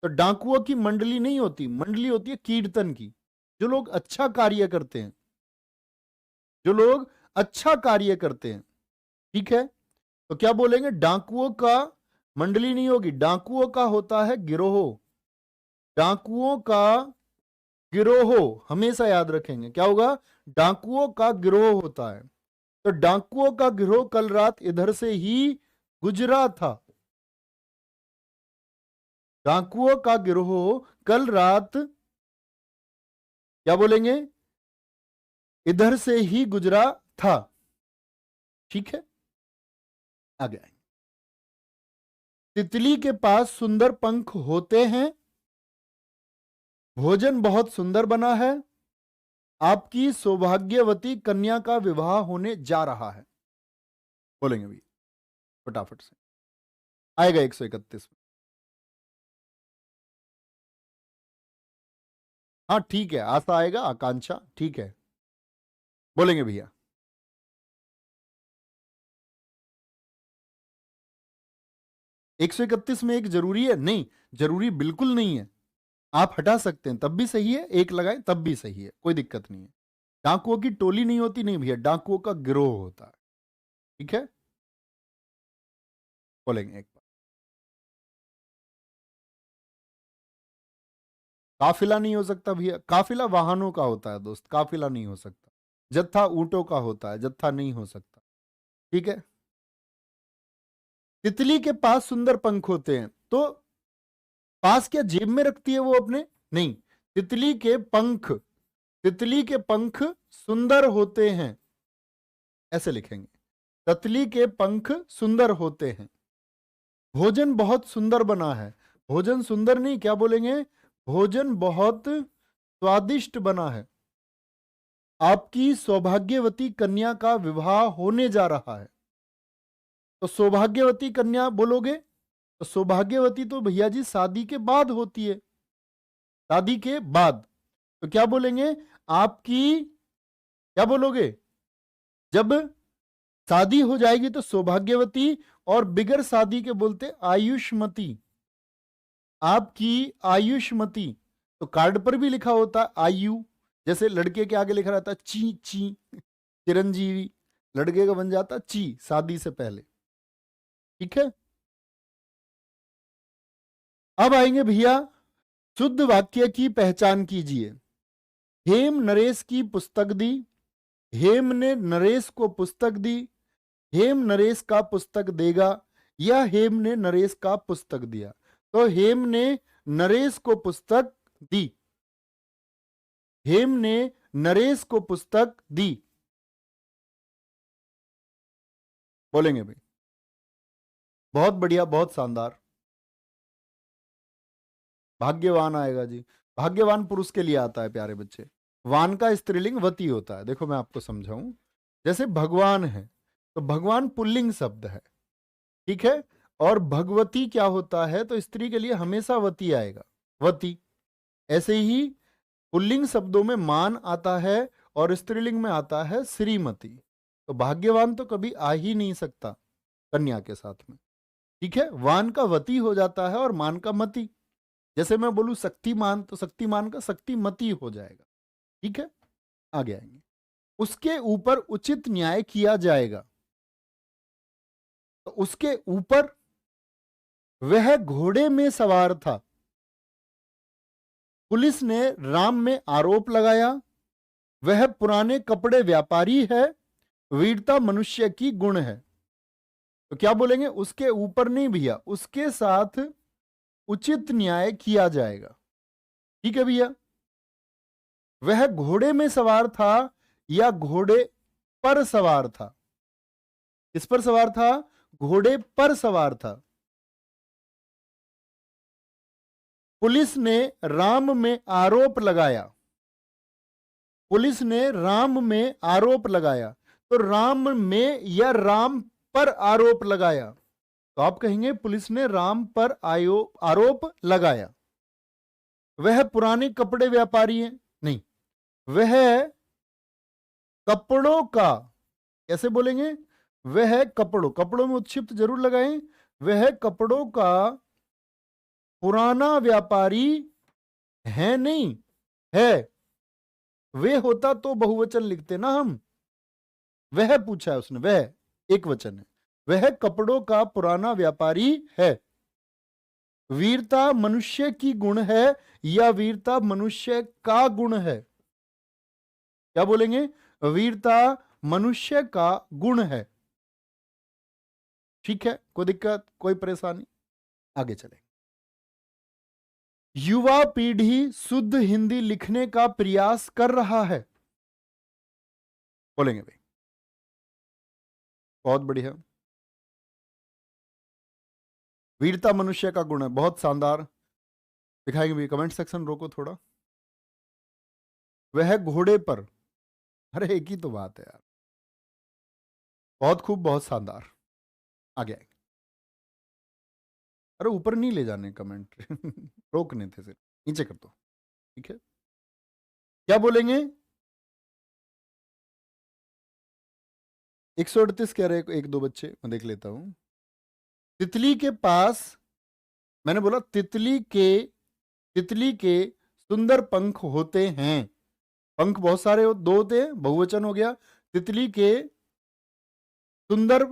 Speaker 1: तो डाकुओं की मंडली नहीं होती, मंडली होती है कीर्तन की, जो लोग अच्छा कार्य करते हैं, जो लोग अच्छा कार्य करते हैं। ठीक है, तो क्या बोलेंगे, डाकुओं का मंडली नहीं होगी, डाकुओं का होता है गिरोह, डाकुओं का गिरोह, हमेशा याद रखेंगे क्या होगा, डाकुओं का गिरोह होता है। तो डाकुओं का गिरोह कल रात इधर से ही गुजरा था, डाकुओं का गिरोह कल रात, क्या बोलेंगे, इधर से ही गुजरा था। ठीक है, आगे आएंगे, तितली के पास सुंदर पंख होते हैं, भोजन बहुत सुंदर बना है, आपकी सौभाग्यवती कन्या का विवाह होने जा रहा है। बोलेंगे भी फटाफट से, आएगा 131 में। हाँ ठीक है, आशा आएगा, आकांक्षा, ठीक है, बोलेंगे भैया। 131 में एक जरूरी है, नहीं जरूरी बिल्कुल नहीं है, आप हटा सकते हैं तब भी सही है, एक लगाएं तब भी सही है, कोई दिक्कत नहीं है। डाकुओं की टोली नहीं होती, नहीं भैया, डाकुओं का गिरोह होता है। ठीक है, बोलेंगे एक बार। काफिला नहीं हो सकता भैया, काफिला वाहनों का होता है दोस्त, काफिला नहीं हो सकता। जत्था ऊंटों का होता है, जत्था नहीं हो सकता। ठीक है। तितली के पास सुंदर पंख होते हैं, तो पास क्या जेब में रखती है वो अपने? नहीं। तितली के पंख, तितली के पंख सुंदर होते हैं, ऐसे लिखेंगे। तितली के पंख सुंदर होते हैं। भोजन बहुत सुंदर बना है, भोजन सुंदर नहीं, क्या बोलेंगे? भोजन बहुत स्वादिष्ट बना है। आपकी सौभाग्यवती कन्या का विवाह होने जा रहा है। तो सौभाग्यवती कन्या बोलोगे, तो सौभाग्यवती तो भैया जी शादी के बाद होती है, शादी के बाद। तो क्या बोलेंगे? आपकी, क्या बोलोगे? जब शादी हो जाएगी तो सौभाग्यवती, और बिगर शादी के बोलते आयुष्मती। आपकी आयुष्मती, तो कार्ड पर भी लिखा होता है आयु, जैसे लड़के के आगे लिखा रहता है ची ची, चिरंजीवी, लड़के का बन जाता ची शादी से पहले। ठीक है। अब आएंगे भैया, शुद्ध वाक्य की पहचान कीजिए। हेम नरेश की पुस्तक दी, हेम ने नरेश को पुस्तक दी, हेम नरेश का पुस्तक देगा, या हेम ने नरेश का पुस्तक दिया। तो हेम ने नरेश को पुस्तक दी, हेम ने नरेश को पुस्तक दी। बोलेंगे भाई, बहुत बढ़िया, बहुत शानदार। भाग्यवान आएगा जी, भाग्यवान पुरुष के लिए आता है प्यारे बच्चे। वान का स्त्रीलिंग वती होता है। देखो मैं आपको समझाऊं, जैसे भगवान है, तो भगवान पुल्लिंग शब्द है, ठीक है। और भगवती क्या होता है? तो स्त्री के लिए हमेशा वती आएगा, वती। ऐसे ही पुल्लिंग शब्दों में मान आता है और स्त्रीलिंग में आता है श्रीमती। तो भाग्यवान तो कभी आ ही नहीं सकता कन्या के साथ में, ठीक है। वान का वती हो जाता है और मान का मती। जैसे मैं बोलूं शक्तिमान, तो शक्तिमान का शक्तिमती हो जाएगा, ठीक है। आगे आएंगे, उसके ऊपर उचित न्याय किया जाएगा। तो उसके ऊपर, वह घोड़े में सवार था। पुलिस ने राम में आरोप लगाया, वह पुराने कपड़े व्यापारी है, वीरता मनुष्य की गुण है। तो क्या बोलेंगे? उसके ऊपर नहीं भैया, उसके साथ उचित न्याय किया जाएगा, ठीक है भैया। वह घोड़े में सवार था या घोड़े पर सवार था? किस पर सवार था? घोड़े पर सवार था। पुलिस ने राम में आरोप लगाया, पुलिस ने राम में आरोप लगाया। तो राम में या राम पर आरोप लगाया, तो आप कहेंगे पुलिस ने राम पर आरोप लगाया। वह पुराने कपड़े व्यापारी है, नहीं, वह कपड़ों का, कैसे बोलेंगे? वह कपड़ों, कपड़ों में उत्क्षिप्त जरूर लगाएं। वह कपड़ों का पुराना व्यापारी है, नहीं है। वे होता तो बहुवचन लिखते ना हम। वह पूछा है उसने, वह एक वचन है। वह कपड़ों का पुराना व्यापारी है। वीरता मनुष्य की गुण है या वीरता मनुष्य का गुण है? क्या बोलेंगे? वीरता मनुष्य का गुण है, ठीक है। कोई दिक्कत, कोई परेशानी? आगे चले। युवा पीढ़ी शुद्ध हिंदी लिखने का प्रयास कर रहा है। बोलेंगे भाई, बहुत बढ़िया। वीरता मनुष्य का गुण है, बहुत शानदार। दिखाएंगे भाई, कमेंट सेक्शन रोको थोड़ा। वह घोड़े पर, अरे एक ही तो बात है यार, बहुत खूब, बहुत शानदार। आगे आएंगे। अरे ऊपर नहीं ले जाने कमेंट रोकने थे, सिर्फ नीचे कर दो, ठीक है। क्या बोलेंगे? 138 कह रहे एक दो बच्चे, मैं देख लेता हूं। तितली के पास, मैंने बोला तितली के सुंदर पंख होते हैं। पंख बहुत सारे दो होते हैं, बहुवचन हो गया। तितली के सुंदर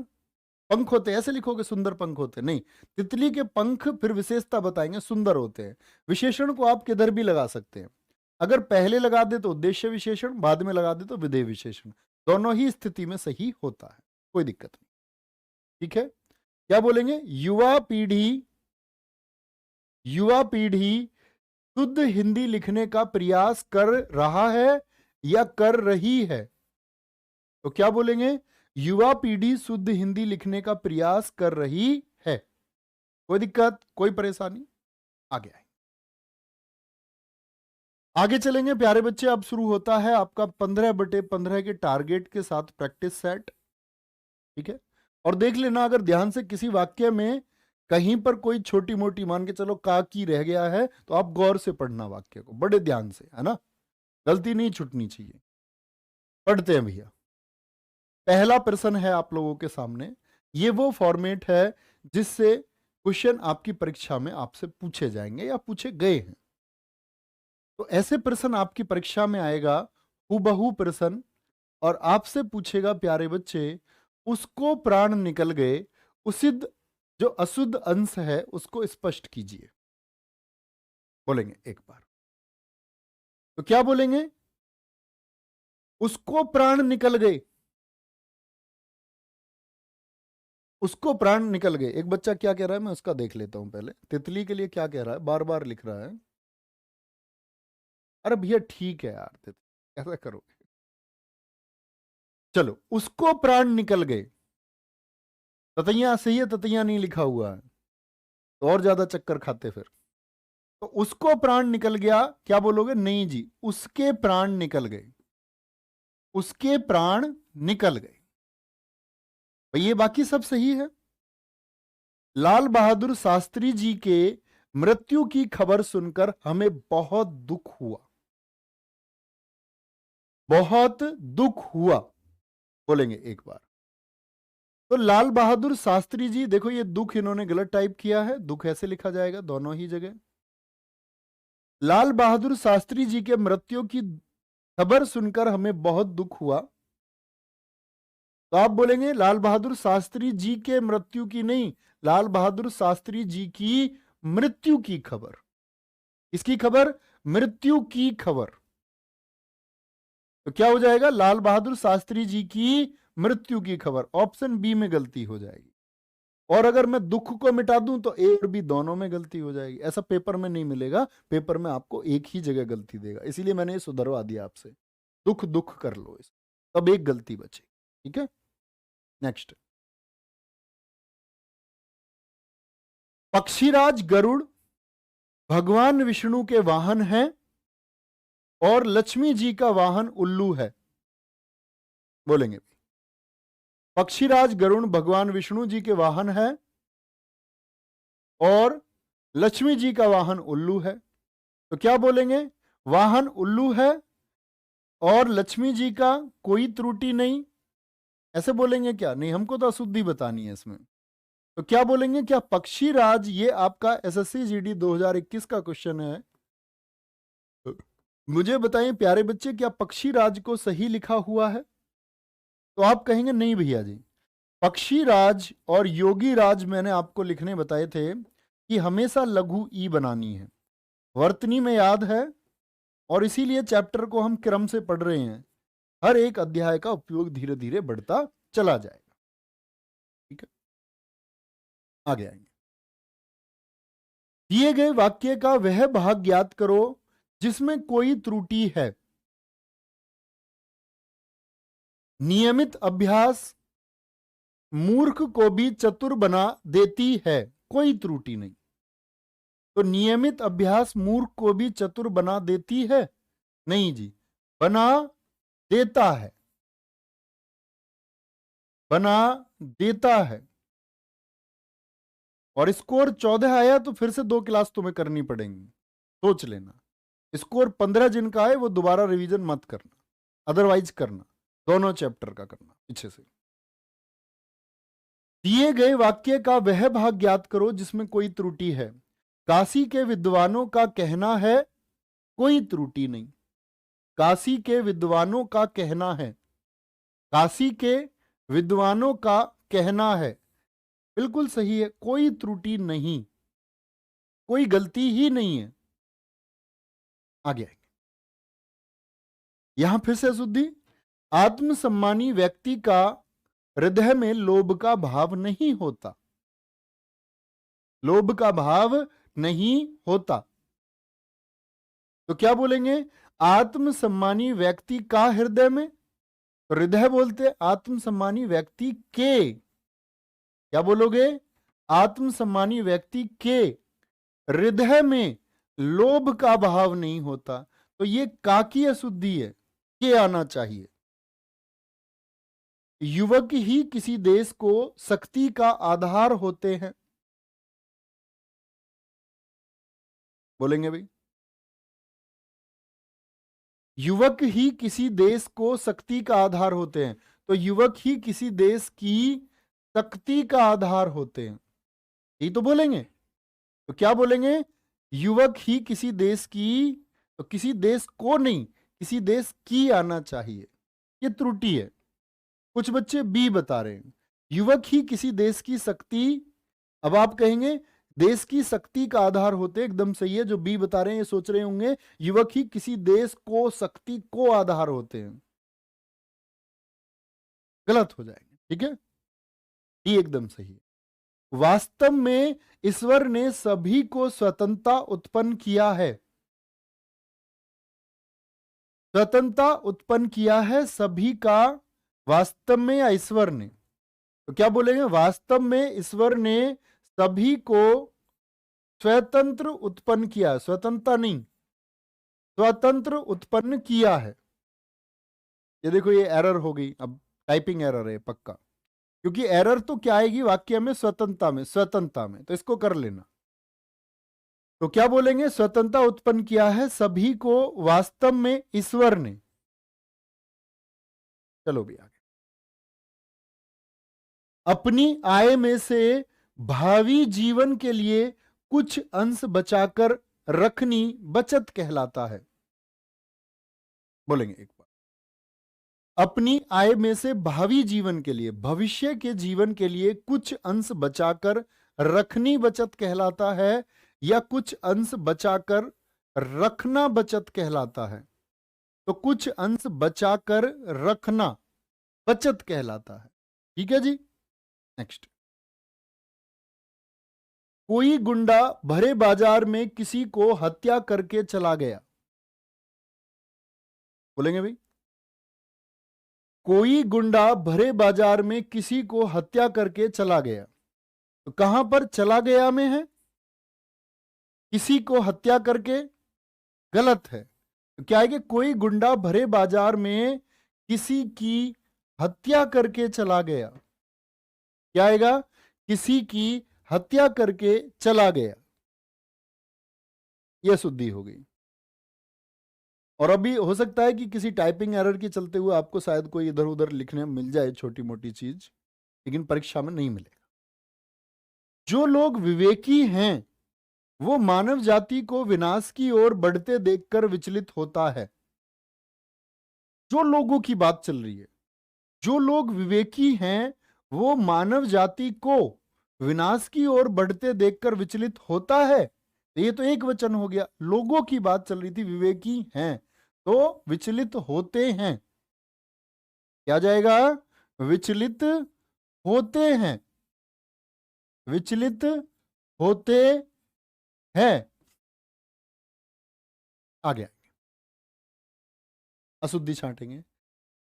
Speaker 1: पंख होते हैं, ऐसे लिखोगे सुंदर पंख होते हैं, नहीं। तितली के पंख फिर विशेषता बताएंगे, सुंदर होते हैं। विशेषण को आप किधर भी लगा सकते हैं। अगर पहले लगा दे तो उद्देश्य विशेषण, बाद में लगा दे तो विधेय विशेषण, दोनों ही स्थिति में सही होता है, कोई दिक्कत नहीं। ठीक है, क्या बोलेंगे? युवा पीढ़ी शुद्ध हिंदी लिखने का प्रयास कर रहा है या कर रही है? तो क्या बोलेंगे? युवा पीढ़ी शुद्ध हिंदी लिखने का प्रयास कर रही है। कोई दिक्कत, कोई परेशानी? आगे आए, आगे चलेंगे प्यारे बच्चे। अब शुरू होता है आपका 15/15 के टारगेट के साथ प्रैक्टिस सेट। ठीक है, और देख लेना अगर ध्यान से किसी वाक्य में कहीं पर कोई छोटी मोटी, मान के चलो का की रह गया है, तो आप गौर से पढ़ना वाक्य को, बड़े ध्यान से, है ना, गलती नहीं छूटनी चाहिए। पढ़ते हैं भैया। पहला प्रश्न है आप लोगों के सामने। ये वो फॉर्मेट है जिससे क्वेश्चन आपकी परीक्षा में आपसे पूछे जाएंगे या पूछे गए हैं। तो ऐसे प्रश्न आपकी परीक्षा में आएगा, हूबहू प्रश्न, और आपसे पूछेगा प्यारे बच्चे, उसको प्राण निकल गए, उसिद जो अशुद्ध अंश है उसको स्पष्ट कीजिए। बोलेंगे एक बार, तो क्या बोलेंगे? उसको प्राण निकल गए, उसको प्राण निकल गए। एक बच्चा क्या कह रहा है, मैं उसका देख लेता हूं पहले। तितली के लिए क्या कह रहा है, बार बार लिख रहा है। अरे भैया ठीक है यार, तितली ऐसा करोगे? चलो, उसको प्राण निकल गए, ततैया सही है, ततैया नहीं लिखा हुआ है तो और ज्यादा चक्कर खाते फिर। तो उसको प्राण निकल गया, क्या बोलोगे? नहीं जी, उसके प्राण निकल गए, उसके प्राण निकल गए। भाई ये बाकी सब सही है। लाल बहादुर शास्त्री जी के मृत्यु की खबर सुनकर हमें बहुत दुख हुआ, बहुत दुख हुआ। बोलेंगे एक बार। तो लाल बहादुर शास्त्री जी, देखो ये दुख इन्होंने गलत टाइप किया है, दुख ऐसे लिखा जाएगा दोनों ही जगह। लाल बहादुर शास्त्री जी के मृत्यु की खबर सुनकर हमें बहुत दुख हुआ। तो आप बोलेंगे लाल बहादुर शास्त्री जी के मृत्यु की नहीं, लाल बहादुर शास्त्री जी की मृत्यु की खबर। इसकी खबर? मृत्यु की खबर। तो क्या हो जाएगा? लाल बहादुर शास्त्री जी की मृत्यु की खबर। ऑप्शन बी में गलती हो जाएगी। और अगर मैं दुख को मिटा दूं तो ए और बी दोनों में गलती हो जाएगी। ऐसा पेपर में नहीं मिलेगा, पेपर में आपको एक ही जगह गलती देगा, इसीलिए मैंने ये सुधरवा दिया आपसे। दुख दुख कर लो इस, तब एक गलती बचे। ठीक है, नेक्स्ट। पक्षीराज गरुड़ भगवान विष्णु के वाहन हैं और लक्ष्मी जी का वाहन उल्लू है। बोलेंगे पक्षीराज गरुड़ भगवान विष्णु जी के वाहन है और लक्ष्मी जी का वाहन उल्लू है। तो क्या बोलेंगे? वाहन उल्लू है और लक्ष्मी जी का कोई त्रुटि नहीं, ऐसे बोलेंगे क्या? नहीं, हमको तो अशुद्धि बतानी है इसमें। तो क्या बोलेंगे? क्या पक्षीराज, ये आपका एसएससी जीडी 2021 का क्वेश्चन है, मुझे बताएं प्यारे बच्चे, क्या पक्षीराज को सही लिखा हुआ है? तो आप कहेंगे नहीं भैया जी, पक्षीराज और योगी राज मैंने आपको लिखने बताए थे कि हमेशा लघु ई बनानी है, वर्तनी में याद है, और इसीलिए चैप्टर को हम क्रम से पढ़ रहे हैं। हर एक अध्याय का उपयोग धीरे धीरे बढ़ता चला जाएगा। ठीक है, आगे आएंगे। दिए गए वाक्य का वह भाग ज्ञात करो जिसमें कोई त्रुटि है। नियमित अभ्यास मूर्ख को भी चतुर बना देती है, कोई त्रुटि नहीं। तो नियमित अभ्यास मूर्ख को भी चतुर बना देती है? नहीं जी, बना देता है, बना देता है। और स्कोर 14 आया तो फिर से 2 क्लास तुम्हें करनी पड़ेंगी, सोच लेना। स्कोर 15 जिनका आए वो दोबारा रिवीजन मत करना, अदरवाइज करना, दोनों चैप्टर का करना पीछे से। दिए गए वाक्य का वह भाग ज्ञात करो जिसमें कोई त्रुटि है। काशी के विद्वानों का कहना है, कोई त्रुटि नहीं। काशी के विद्वानों का कहना है, काशी के विद्वानों का कहना है, बिल्कुल सही है, कोई त्रुटि नहीं, कोई गलती ही नहीं है। आगे आएंगे, यहां फिर से अशुद्धि। आत्मसम्मानी व्यक्ति का हृदय में लोभ का भाव नहीं होता, लोभ का भाव नहीं होता। तो क्या बोलेंगे? आत्मसम्मानी व्यक्ति का हृदय में, हृदय बोलते आत्मसम्मानी व्यक्ति के, क्या बोलोगे? आत्मसम्मानी व्यक्ति के हृदय में लोभ का भाव नहीं होता। तो ये का की अशुद्धि है, के आना चाहिए। युवक ही किसी देश को शक्ति का आधार होते हैं, बोलेंगे भाई? युवक ही किसी देश को शक्ति का आधार होते हैं, तो युवक ही किसी देश की शक्ति का आधार होते हैं, यही तो बोलेंगे। तो क्या बोलेंगे? युवक ही किसी देश की, तो किसी देश को नहीं, किसी देश की आना चाहिए, ये त्रुटि है। कुछ बच्चे बी बता रहे हैं, युवक ही किसी देश की शक्ति। अब आप कहेंगे देश की शक्ति का आधार होते, एकदम सही है। जो बी बता रहे हैं ये सोच रहे होंगे युवक ही किसी देश को शक्ति को आधार होते हैं, गलत हो जाएंगे, ठीक है। ये एकदम सही है। वास्तव में ईश्वर ने सभी को स्वतंत्रता उत्पन्न किया है, स्वतंत्रता उत्पन्न किया है सभी का। वास्तव में या ईश्वर ने? तो क्या बोलेंगे? वास्तव में ईश्वर ने सभी को स्वतंत्र उत्पन्न किया, स्वतंत्रता नहीं, स्वतंत्र उत्पन्न किया है। ये देखो ये एरर हो गई, अब टाइपिंग एरर है पक्का, क्योंकि एरर तो क्या आएगी वाक्य में? स्वतंत्रता में, स्वतंत्रता में, तो इसको कर लेना। तो क्या बोलेंगे? स्वतंत्रता उत्पन्न किया है सभी को वास्तव में ईश्वर ने। चलो भी आगे। अपनी आय में से भावी जीवन के लिए कुछ अंश बचाकर रखनी बचत कहलाता है, बोलेंगे एक बार। अपनी आय में से भावी जीवन के लिए, भविष्य के जीवन के लिए कुछ अंश बचाकर रखनी बचत कहलाता है, या कुछ अंश बचाकर रखना बचत कहलाता है? तो कुछ अंश बचाकर रखना बचत कहलाता है, ठीक है जी। नेक्स्ट, कोई गुंडा भरे बाजार में किसी को हत्या करके चला गया, बोलेंगे भाई? कोई गुंडा भरे बाजार में किसी को हत्या करके चला गया, तो कहां पर चला गया में है? किसी को हत्या करके, गलत है। तो क्या है कि कोई गुंडा भरे बाजार में किसी की हत्या करके चला गया, क्या आएगा? किसी की हत्या करके चला गया, यह शुद्धि हो गई। और अभी हो सकता है कि किसी टाइपिंग एरर के चलते हुए आपको शायद कोई इधर उधर लिखने में मिल जाए छोटी मोटी चीज, लेकिन परीक्षा में नहीं मिलेगा। जो लोग विवेकी हैं वो मानव जाति को विनाश की ओर बढ़ते देखकर विचलित होता है। जो लोगों की बात चल रही है, जो लोग विवेकी हैं वो मानव जाति को विनाश की ओर बढ़ते देखकर विचलित होता है। तो ये तो एक वचन हो गया, लोगों की बात चल रही थी, विवेकी हैं तो विचलित होते हैं, क्या जाएगा? विचलित होते हैं, विचलित होते हैं। आगे अशुद्धि छांटेंगे।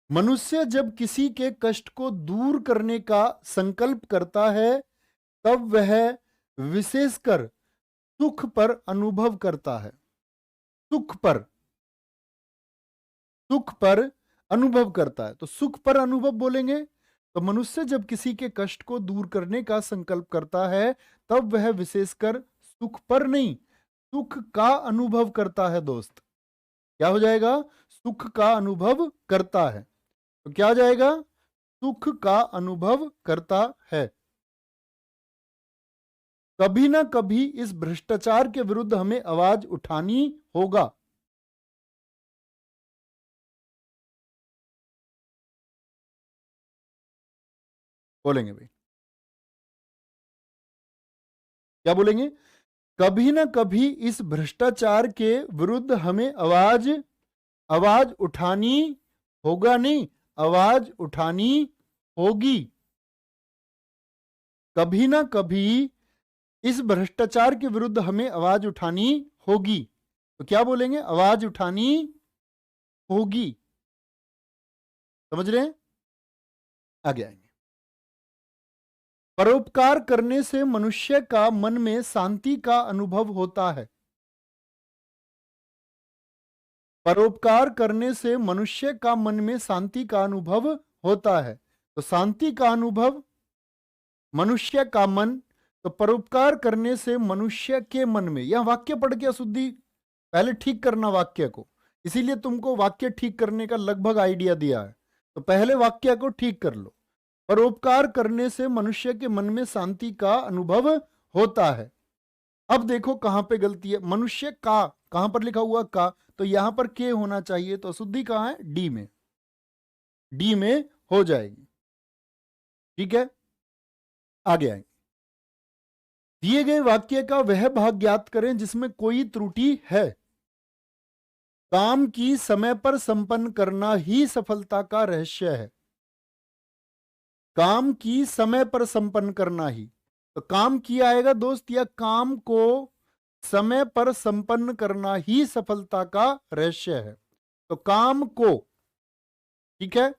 Speaker 1: मनुष्य जब किसी के कष्ट को दूर करने का संकल्प करता है तब वह विशेषकर सुख पर अनुभव करता है, सुख पर, सुख पर अनुभव करता है। तो सुख पर अनुभव बोलेंगे। तो मनुष्य जब किसी के कष्ट को दूर करने का संकल्प करता है तब वह विशेषकर सुख पर नहीं, सुख का अनुभव करता है दोस्त। क्या हो जाएगा? सुख का अनुभव करता है। तो क्या जाएगा? सुख का अनुभव करता है। कभी ना कभी इस भ्रष्टाचार के विरुद्ध हमें आवाज उठानी होगा, बोलेंगे भाई? क्या बोलेंगे? कभी ना कभी इस भ्रष्टाचार के विरुद्ध हमें आवाज उठानी होगा, नहीं, आवाज उठानी होगी। कभी ना कभी इस भ्रष्टाचार के विरुद्ध हमें आवाज उठानी होगी। तो क्या बोलेंगे? आवाज उठानी होगी। समझ रहे हैं? आगे आएंगे। परोपकार करने से मनुष्य का मन में शांति का अनुभव होता है। परोपकार करने से मनुष्य का मन में शांति का अनुभव होता है। तो शांति का अनुभव मनुष्य का मन, तो परोपकार करने से मनुष्य के मन में, यह वाक्य पढ़ के अशुद्धि पहले ठीक करना वाक्य को, इसीलिए तुमको वाक्य ठीक करने का लगभग आइडिया दिया है। तो पहले वाक्य को ठीक कर लो। परोपकार करने से मनुष्य के मन में शांति का अनुभव होता है। अब देखो कहां पे गलती है। मनुष्य का कहां पर लिखा हुआ का, तो यहां पर के होना चाहिए, तो अशुद्धि कहां है? डी में, डी में हो जाएगी। ठीक है, आगे आएंगे। दिए गए वाक्य का वह भाग ज्ञात करें जिसमें कोई त्रुटि है। काम की समय पर संपन्न करना ही सफलता का रहस्य है। काम की समय पर संपन्न करना ही, तो काम किया आएगा दोस्त, या काम को समय पर संपन्न करना ही सफलता का रहस्य है। तो काम को, ठीक है।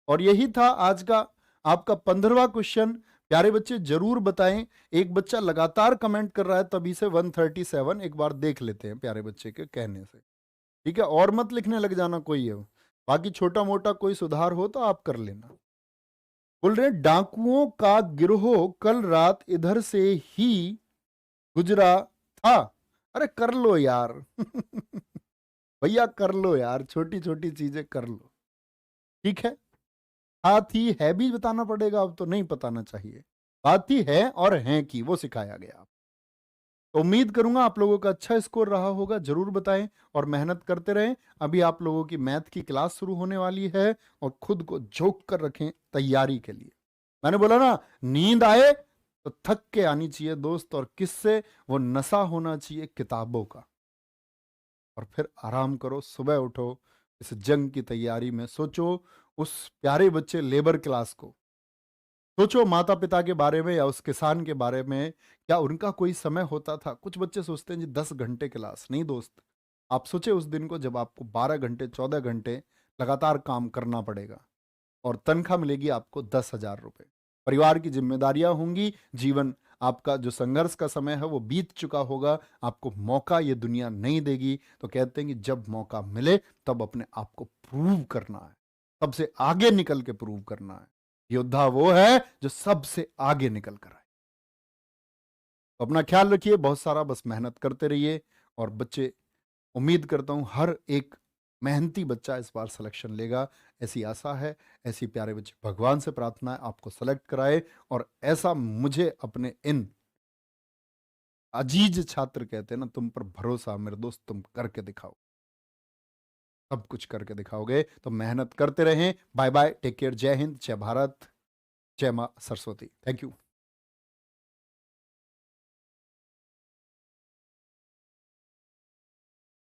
Speaker 1: और यही था आज का आपका 15वां क्वेश्चन। प्यारे बच्चे जरूर बताएं। एक बच्चा लगातार कमेंट कर रहा है तभी से 137, एक बार देख लेते हैं प्यारे बच्चे के कहने से। ठीक है, और मत लिखने लग जाना कोई है, बाकी छोटा मोटा कोई सुधार हो तो आप कर लेना। बोल रहे डाकुओं का गिरोह कल रात इधर से ही गुजरा था। अरे कर लो यार भैया कर लो यार, छोटी छोटी चीजें कर लो। ठीक है, हाथी है भी बताना पड़ेगा, अब तो नहीं बताना चाहिए। हाथी है और हैं की वो सिखाया गया। तो उम्मीद करूंगा आप लोगों का अच्छा स्कोर रहा होगा। जरूर बताएं और मेहनत करते रहें। अभी आप लोगों की मैथ की क्लास शुरू होने वाली है और खुद को झोंक कर रखें तैयारी के लिए। मैंने बोला ना, नींद आए तो थक के आनी चाहिए दोस्त, और किससे? वो नशा होना चाहिए किताबों का। और फिर आराम करो, सुबह उठो, इस जंग की तैयारी में सोचो उस प्यारे बच्चे लेबर क्लास को, सोचो माता पिता के बारे में या उस किसान के बारे में। क्या उनका कोई समय होता था? कुछ बच्चे सोचते हैं जी 10 घंटे क्लास, नहीं दोस्त। आप सोचे उस दिन को जब आपको 12 घंटे 14 घंटे लगातार काम करना पड़ेगा और तनख्वाह मिलेगी आपको 10,000 रुपए। परिवार की जिम्मेदारियां होंगी, जीवन आपका जो संघर्ष का समय है वो बीत चुका होगा, आपको मौका ये दुनिया नहीं देगी। तो कहते हैं कि जब मौका मिले तब अपने आप को प्रूव करना है, सबसे आगे निकल के प्रूव करना है। योद्धा वो है जो सबसे आगे निकल कर आए। तो अपना ख्याल रखिए, बहुत सारा बस मेहनत करते रहिए। और बच्चे, उम्मीद करता हूं हर एक मेहनती बच्चा इस बार सिलेक्शन लेगा, ऐसी आशा है। ऐसी प्यारे बच्चे, भगवान से प्रार्थना है आपको सेलेक्ट कराए। और ऐसा मुझे अपने इन अजीज छात्र कहते हैं ना, तुम पर भरोसा मेरे दोस्त, तुम करके दिखाओ, सब कुछ करके दिखाओगे। तो मेहनत करते रहें। बाय बाय, टेक केयर, जय हिंद, जय भारत, जय मां सरस्वती। Thank you.